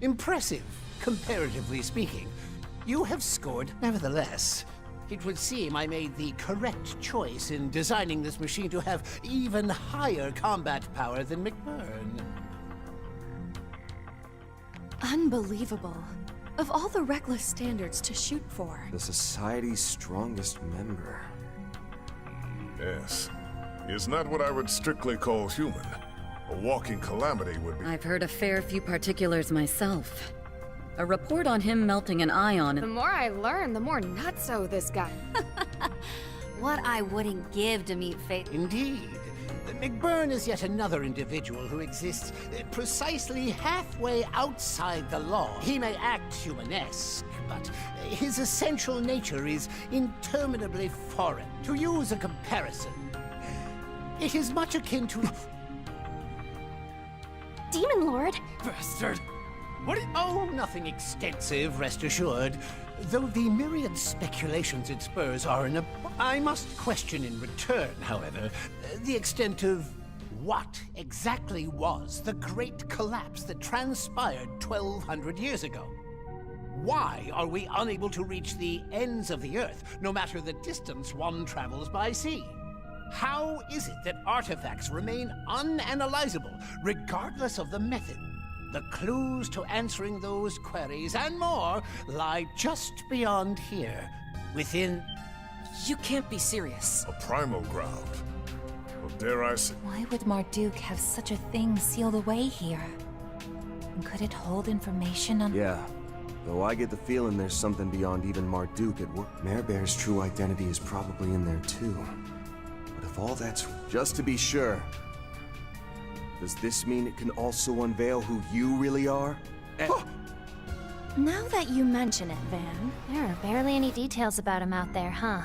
Impressive, comparatively speaking. You have scored nevertheless. It would seem I made the correct choice in designing this machine to have even higher combat power than McBurn. Unbelievable. Of all the reckless standards to shoot for. The Society's strongest member. Yes. He is not what I would strictly call human. A walking calamity would be... I've heard a fair few particulars myself. A report on him melting an ion... The more I learn, the more nutso this guy. What I wouldn't give to meet fate. Indeed. McBurn is yet another individual who exists precisely halfway outside the law. He may act humanesque, but his essential nature is interminably foreign. To use a comparison, it is much akin to... Demon Lord! Bastard! What? Oh, nothing extensive, rest assured. Though the myriad speculations it spurs are I must question in return, however, the extent of what exactly was the great collapse that transpired 1,200 years ago. Why are we unable to reach the ends of the Earth, no matter the distance one travels by sea? How is it that artifacts remain unanalyzable, regardless of the method? The clues to answering those queries and more lie just beyond here, within... You can't be serious. a primal ground. Or dare I say... Why would Marduk have such a thing sealed away here? And could it hold information on... Yeah. Though I get the feeling there's something beyond even Marduk at work. Marebear's true identity is probably in there too. But if all that's... Just to be sure, does this mean it can also unveil who you really are? Now that you mention it, Van, There are barely any details about him out there, huh?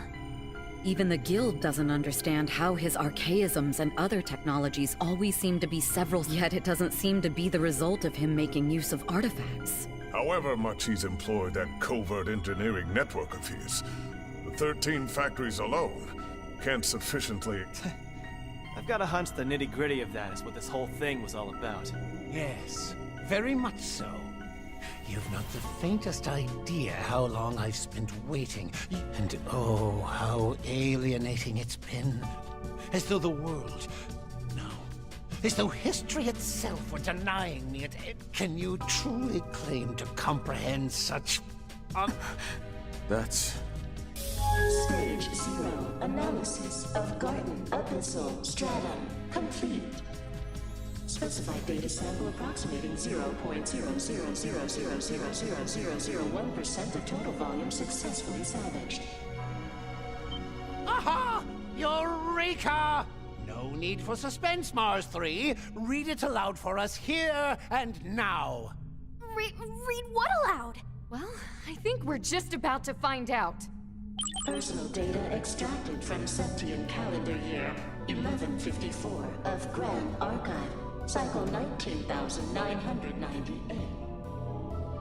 Even the Guild doesn't understand how his archaisms and other technologies always seem to be several, yet it doesn't seem to be the result of him making use of artifacts. However much he's employed that covert engineering network of his, the 13 factories alone can't sufficiently... I've got a hunch the nitty-gritty of that is what this whole thing was all about. Yes, very much so. You've not the faintest idea how long I've spent waiting, and oh, how alienating it's been. As though the world... No. As though history itself were denying me it. Can you truly claim to comprehend such... That's... Stage 0. Analysis of Garten Abyssal Stratum complete. Specified data sample approximating 0.0000000001% of total volume successfully salvaged. Aha! Eureka! No need for suspense, Mars 3. Read it aloud for us here and now. read what aloud? Well, I think we're just about to find out. Personal data extracted from Septian calendar year 1154 of Grand Archive, cycle 19,998.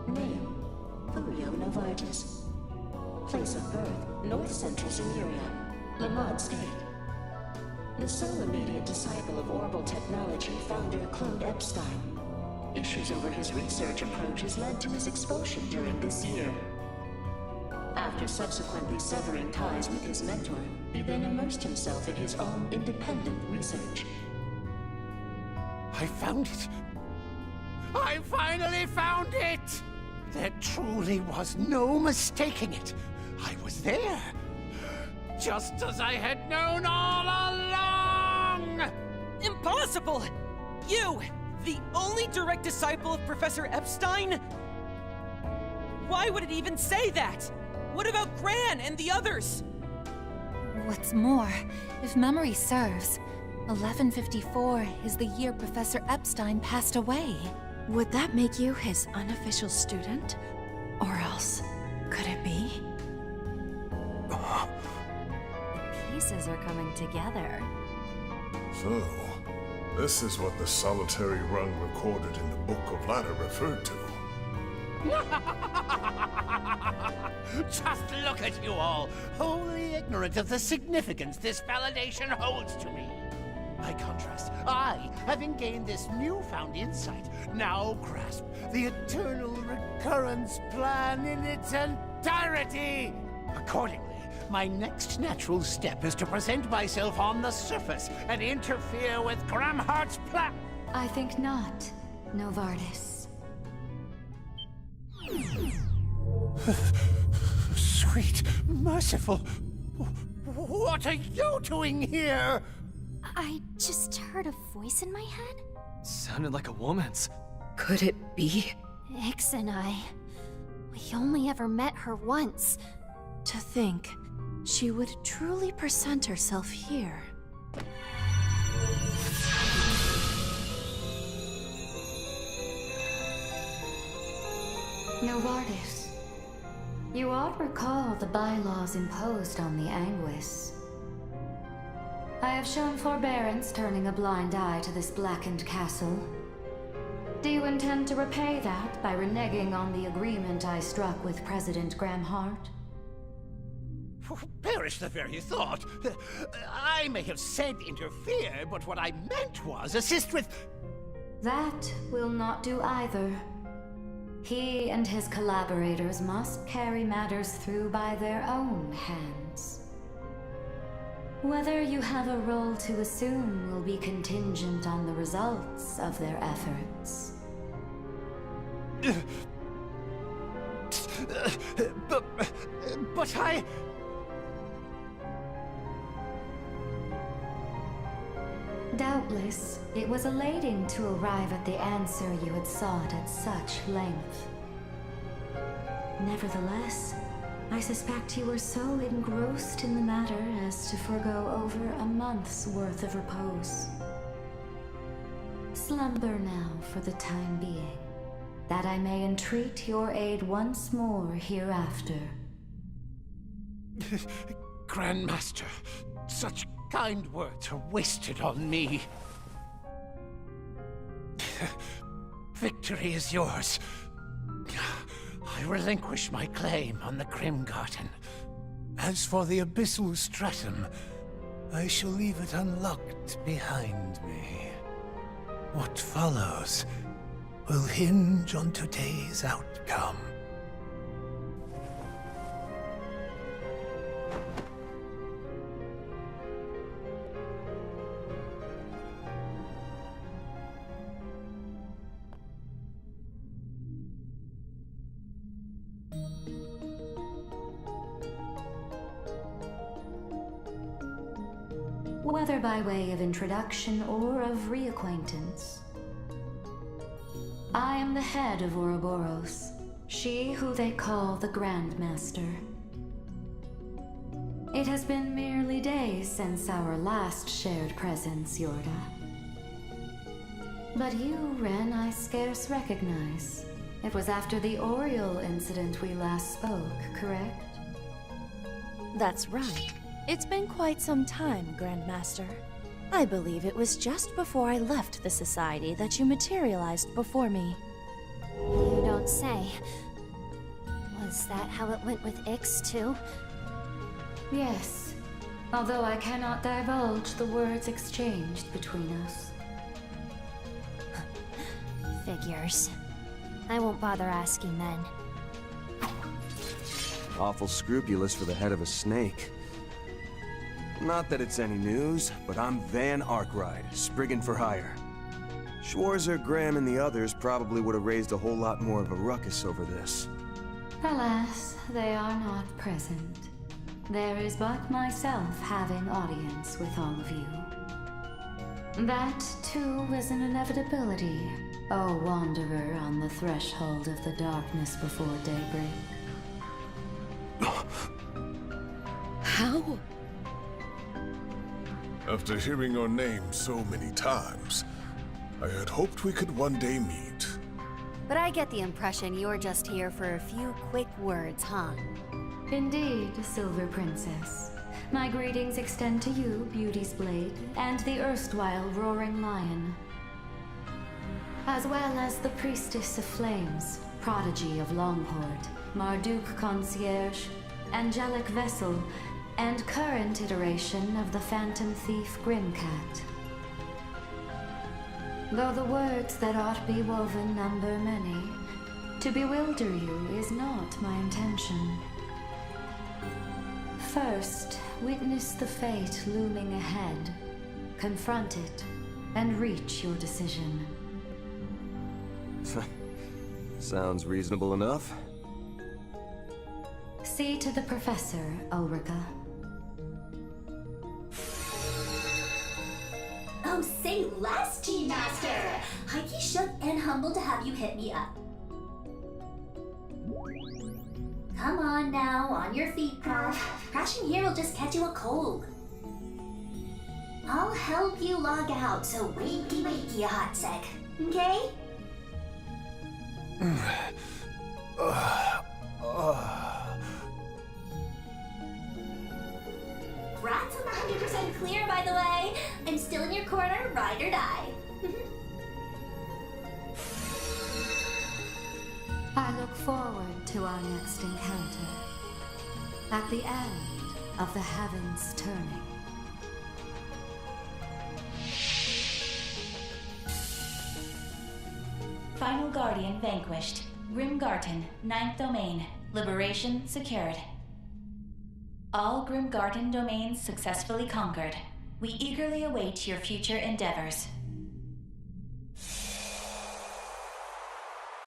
Name, Julio Novartis. Place of birth, North Central Samaria, Lamont State. The sole immediate disciple of Orbital Technology founder Claude Epstein. Issues over his research approaches led to his expulsion during this year. After subsequently severing ties with his mentor, he then immersed himself in his own independent research. I found it. I finally found it! There truly was no mistaking it. I was there. Just as I had known all along! Impossible! You, the only direct disciple of Professor Epstein? Why would it even say that? What about Gran and the others? What's more, if memory serves, 1154 is the year Professor Epstein passed away. Would that make you his unofficial student? Or else, could it be? Pieces are coming together. So, this is what the solitary rung recorded in the Book of Ladder referred to. Just look at you all, wholly ignorant of the significance this validation holds to me. By contrast, I, having gained this newfound insight, now grasp the eternal recurrence plan in its entirety. Accordingly, my next natural step is to present myself on the surface and interfere with Gramhart's plan. I think not, Novartis. Sweet, merciful. What are you doing here? I just heard a voice in my head. Sounded like a woman's. Could it be? Ix and I, we only ever met her once. To think, she would truly present herself here. Novartis, you ought recall the bylaws imposed on the Anguis. I have shown forbearance turning a blind eye to this blackened castle. Do you intend to repay that by reneging on the agreement I struck with President Gramhart? Perish the very thought. I may have said interfere, but what I meant was assist with... That will not do either. He and his collaborators must carry matters through by their own hands. Whether you have a role to assume will be contingent on the results of their efforts. But I... Doubtless, it was elating to arrive at the answer you had sought at such length. Nevertheless, I suspect you were so engrossed in the matter as to forgo over a month's worth of repose. Slumber now for the time being, that I may entreat your aid once more hereafter. GrandMaster, such kind words are wasted on me. Victory is yours. I relinquish my claim on the Grim Garten. As for the abyssal stratum, I shall leave it unlocked behind me. What follows will hinge on today's outcome. Whether by way of introduction or of reacquaintance, I am the head of Ouroboros, she who they call the GrandMaster. It has been merely days since our last shared presence, Yorda. But you, Ren, I scarce recognize. It was after the Oriole incident we last spoke, correct? That's right. It's been quite some time, GrandMaster. I believe it was just before I left the Society that you materialized before me. You don't say. Was that how it went with Ix, too? Yes, although I cannot divulge the words exchanged between us. Figures. I won't bother asking then. Awful scrupulous for the head of a snake. Not that it's any news, but I'm Van Arkwright, Spriggan for hire. Schwarzer, Graham, and the others probably would have raised a whole lot more of a ruckus over this. Alas, they are not present. There is but myself having audience with all of you. That, too, is an inevitability, O wanderer on the threshold of the darkness before daybreak. How? After hearing your name so many times, I had hoped we could one day meet. But I get the impression you're just here for a few quick words, huh? Indeed, Silver Princess. My greetings extend to you, Beauty's Blade, and the erstwhile Roaring Lion. As well as the Priestess of Flames, Prodigy of Longhord, Marduk Concierge, Angelic Vessel, and current iteration of the Phantom Thief Grimcat. Though the words that ought be woven number many, to bewilder you is not my intention. First, witness the fate looming ahead. Confront it, and reach your decision. Sounds reasonable enough. See to the professor, Ulrika. Oh, say less, GrandMaster! Heike shook and humbled to have you hit me up. Come on now, on your feet, Prof. Crashing here will just catch you a cold. I'll help you log out, so wakey a hot sec, okay? Rat's 100% clear, by the way. I'm still in your corner, ride or die. I look forward to our next encounter. At the end of the heavens turning. Final Guardian vanquished. Grim Garten, 9th domain. Liberation secured. All Grim Garten domains successfully conquered. We eagerly await your future endeavors.